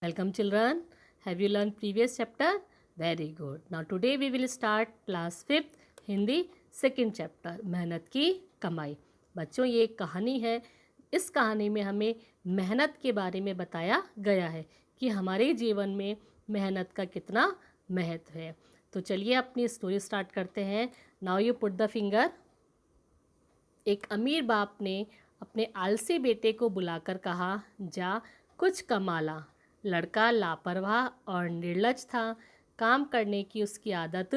Welcome children. Have you learned previous chapter? Very good. Now today we will start class 5th Hindi second chapter मेहनत की कमाई। बच्चों ये एक कहानी है। इस कहानी में हमें मेहनत के बारे में बताया गया है कि हमारे जीवन में मेहनत का कितना महत्व है। तो चलिए अपनी स्टोरी स्टार्ट करते हैं। Now you put the finger. एक अमीर बाप ने अपने आलसी बेटे को बुलाकर कहा, जा कुछ कमा ला। लड़का लापरवाह और निर्लज था। काम करने की उसकी आदत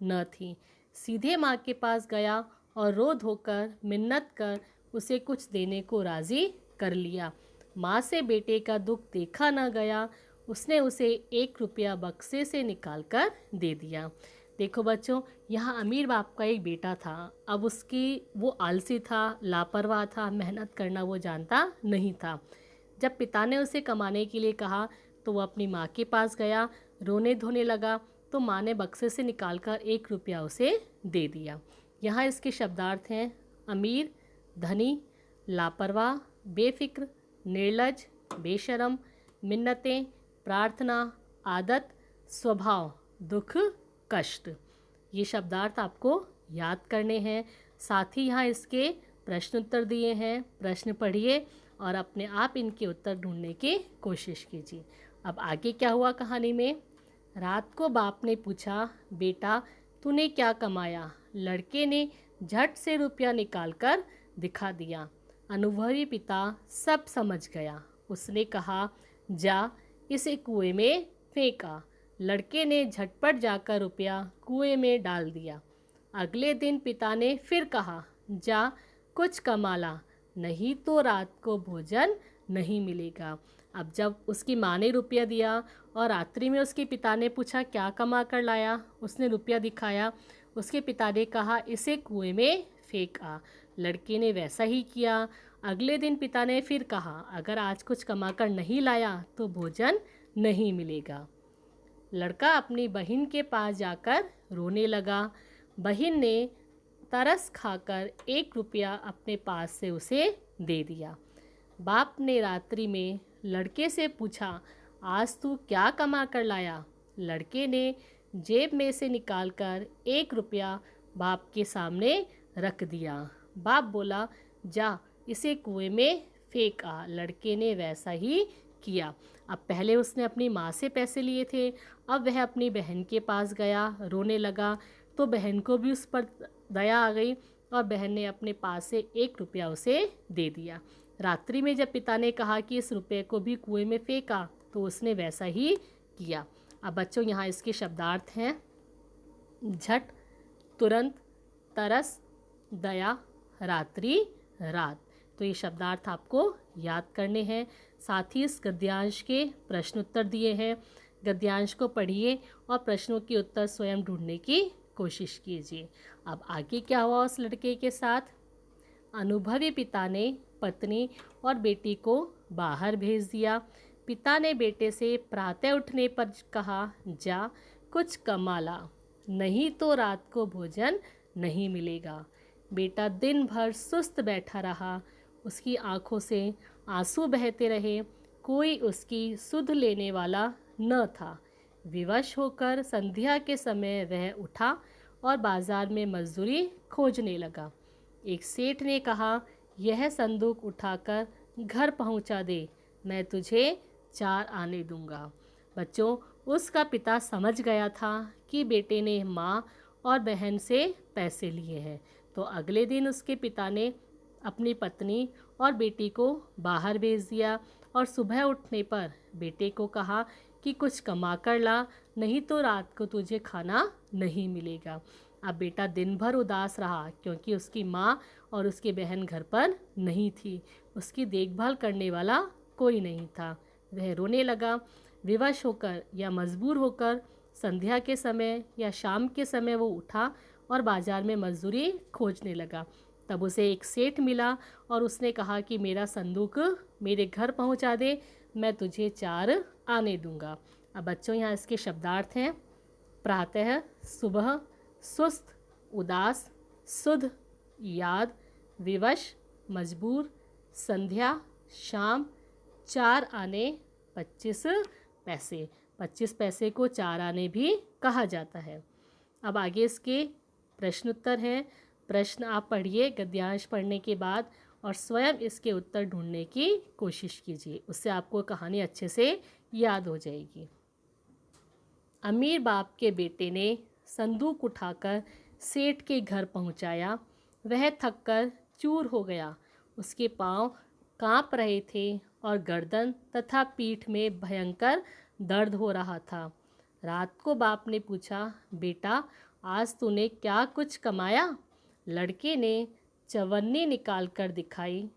न थी। सीधे माँ के पास गया और रो धोकर मिन्नत कर उसे कुछ देने को राज़ी कर लिया। माँ से बेटे का दुख देखा न गया। उसने उसे 1 रुपया बक्से से निकाल कर दे दिया। देखो बच्चों, यहाँ अमीर बाप का एक बेटा था। अब वो आलसी था, लापरवाह था, मेहनत करना वो जानता नहीं था। जब पिता ने उसे कमाने के लिए कहा तो वो अपनी माँ के पास गया, रोने धोने लगा। तो माँ ने बक्से से निकालकर 1 रुपया उसे दे दिया। यहाँ इसके शब्दार्थ हैं अमीर, धनी, लापरवाह, बेफिक्र, निर्लज, बेशरम, मिन्नतें, प्रार्थना, आदत, स्वभाव, दुख, कष्ट। ये शब्दार्थ आपको याद करने हैं। साथ ही यहाँ इसके प्रश्न उत्तर दिए हैं। प्रश्न पढ़िए और अपने आप इनके उत्तर ढूंढने की कोशिश कीजिए। अब आगे क्या हुआ कहानी में। रात को बाप ने पूछा, बेटा तूने क्या कमाया। लड़के ने झट से रुपया निकालकर दिखा दिया। अनुभवी पिता सब समझ गया। उसने कहा, जा इसे कुएं में फेंका। लड़के ने झटपट जाकर रुपया कुएं में डाल दिया। अगले दिन पिता ने फिर कहा, जा कुछ कमा ला, नहीं तो रात को भोजन नहीं मिलेगा। अब जब उसकी माँ ने रुपया दिया और रात्रि में उसके पिता ने पूछा क्या कमा कर लाया, उसने रुपया दिखाया। उसके पिता ने कहा, इसे कुएं में फेंक आ। लड़के ने वैसा ही किया। अगले दिन पिता ने फिर कहा, अगर आज कुछ कमा कर नहीं लाया तो भोजन नहीं मिलेगा। लड़का अपनी बहन के पास जाकर रोने लगा। बहन ने तरस खाकर 1 रुपया अपने पास से उसे दे दिया। बाप ने रात्रि में लड़के से पूछा, आज तू क्या कमा कर लाया। लड़के ने जेब में से निकालकर 1 रुपया बाप के सामने रख दिया। बाप बोला, जा इसे कुएं में फेंक आ। लड़के ने वैसा ही किया। अब पहले उसने अपनी माँ से पैसे लिए थे, अब वह अपनी बहन के पास गया, रोने लगा। तो बहन को भी उस पर दया आ गई और बहन ने अपने पास से 1 रुपया उसे दे दिया। रात्रि में जब पिता ने कहा कि इस रुपये को भी कुएं में फेंका तो उसने वैसा ही किया। अब बच्चों यहाँ इसके शब्दार्थ हैं झट, तुरंत, तरस, दया, रात्रि, रात। तो ये शब्दार्थ आपको याद करने हैं। साथ ही इस गद्यांश के प्रश्न उत्तर दिए हैं। गद्यांश को पढ़िए और प्रश्नों के उत्तर स्वयं ढूंढने की कोशिश कीजिए। अब आगे क्या हुआ उस लड़के के साथ। अनुभवी पिता ने पत्नी और बेटी को बाहर भेज दिया। पिता ने बेटे से प्रातः उठने पर कहा, जा कुछ कमा ला, नहीं तो रात को भोजन नहीं मिलेगा। बेटा दिन भर सुस्त बैठा रहा। उसकी आंखों से आंसू बहते रहे। कोई उसकी सुध लेने वाला न था। विवश होकर संध्या के समय वह उठा और बाजार में मजदूरी खोजने लगा। एक सेठ ने कहा, यह संदूक उठाकर घर पहुंचा दे, मैं तुझे 4 आने दूंगा। बच्चों, उसका पिता समझ गया था कि बेटे ने माँ और बहन से पैसे लिए हैं। तो अगले दिन उसके पिता ने अपनी पत्नी और बेटी को बाहर भेज दिया और सुबह उठने पर बेटे को कहा कि कुछ कमा कर ला, नहीं तो रात को तुझे खाना नहीं मिलेगा। अब बेटा दिन भर उदास रहा क्योंकि उसकी माँ और उसकी बहन घर पर नहीं थी। उसकी देखभाल करने वाला कोई नहीं था। वह रोने लगा। विवश होकर या मजबूर होकर संध्या के समय या शाम के समय वो उठा और बाजार में मजदूरी खोजने लगा। तब उसे एक सेठ मिला और उसने कहा कि मेरा संदूक मेरे घर पहुंचा दे, मैं तुझे 4 आने दूंगा। अब बच्चों यहाँ इसके शब्दार्थ हैं प्रातः, सुबह, सुस्त, उदास, सुध, याद, विवश, मजबूर, संध्या, शाम, 4 आने, 25 पैसे। 25 पैसे को 4 आने भी कहा जाता है। अब आगे इसके प्रश्न उत्तर हैं। प्रश्न आप पढ़िए गद्यांश पढ़ने के बाद और स्वयं इसके उत्तर ढूंढने की कोशिश कीजिए, उससे आपको कहानी अच्छे से याद हो जाएगी। अमीर बाप के बेटे ने संदूक उठाकर सेठ के घर पहुंचाया। वह थककर चूर हो गया। उसके पांव कांप रहे थे और गर्दन तथा पीठ में भयंकर दर्द हो रहा था। रात को बाप ने पूछा, बेटा आज तूने क्या कुछ कमाया? लड़के ने चवन्नी निकाल कर दिखाई।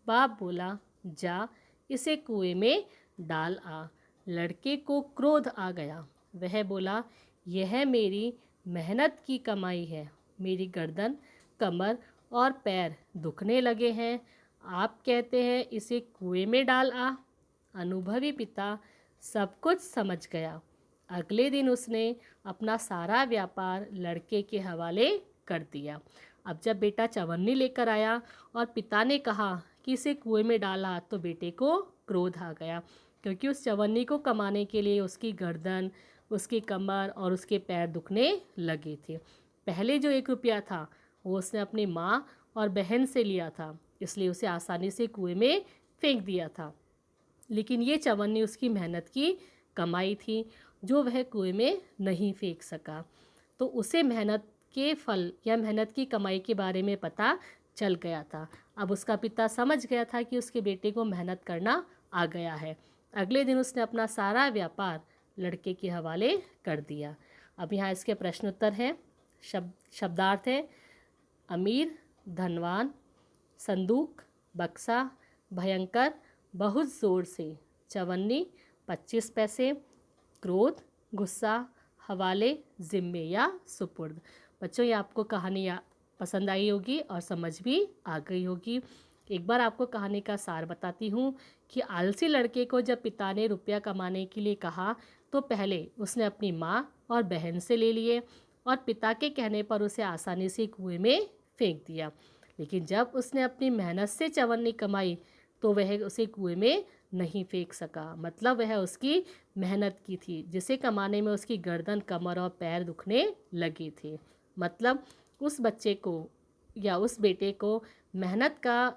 बाप बोला, जा इसे कुएं में डाल आ। लड़के को क्रोध आ गया। वह बोला, यह मेरी मेहनत की कमाई है। मेरी गर्दन, कमर और पैर दुखने लगे हैं। आप कहते हैं इसे कुएं में डाल आ। अनुभवी पिता सब कुछ समझ गया। अगले दिन उसने अपना सारा व्यापार लड़के के हवाले कर दिया। अब जब बेटा चवन्नी लेकर आया और पिता ने कहा कि इसे कुएं में डाला तो बेटे को क्रोध आ गया, क्योंकि उस चवन्नी को कमाने के लिए उसकी गर्दन, उसकी कमर और उसके पैर दुखने लगे थे। पहले जो 1 रुपया था वो उसने अपनी माँ और बहन से लिया था, इसलिए उसे आसानी से कुएं में फेंक दिया था। लेकिन ये चवन्नी उसकी मेहनत की कमाई थी जो वह कुएं में नहीं फेंक सका। तो उसे मेहनत के फल या मेहनत की कमाई के बारे में पता चल गया था। अब उसका पिता समझ गया था कि उसके बेटे को मेहनत करना आ गया है। अगले दिन उसने अपना सारा व्यापार लड़के के हवाले कर दिया। अब यहाँ इसके प्रश्न उत्तर हैं। शब्दार्थ है अमीर, धनवान, संदूक, बक्सा, भयंकर, बहुत ज़ोर से, चवन्नी, 25 पैसे, क्रोध, गुस्सा, हवाले, जिम्मे या सुपुर्द। बच्चों, ये आपको कहानी पसंद आई होगी और समझ भी आ गई होगी। एक बार आपको कहानी का सार बताती हूँ कि आलसी लड़के को जब पिता ने रुपया कमाने के लिए कहा तो पहले उसने अपनी माँ और बहन से ले लिए और पिता के कहने पर उसे आसानी से कुएं में फेंक दिया। लेकिन जब उसने अपनी मेहनत से चवन्नी कमाई तो वह उसे कुएं में नहीं फेंक सका। मतलब वह उसकी मेहनत की थी, जिसे कमाने में उसकी गर्दन, कमर और पैर दुखने लगे थे। मतलब उस बच्चे को या उस बेटे को मेहनत का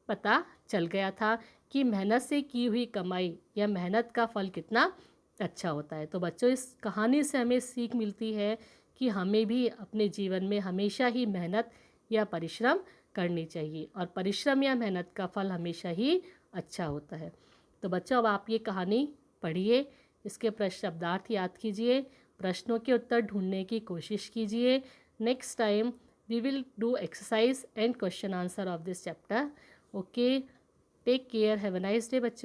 पता चल गया था कि मेहनत से की हुई कमाई या मेहनत का फल कितना अच्छा होता है। तो बच्चों, इस कहानी से हमें सीख मिलती है कि हमें भी अपने जीवन में हमेशा ही मेहनत या परिश्रम करनी चाहिए और परिश्रम या मेहनत का फल हमेशा ही अच्छा होता है। तो बच्चों, अब आप ये कहानी पढ़िए, इसके प्रश्न शब्दार्थ याद कीजिए, प्रश्नों के उत्तर ढूंढने की कोशिश कीजिए। Next time we will do exercise and question answer of this chapter. Okay, take care, have a nice day बच्चों।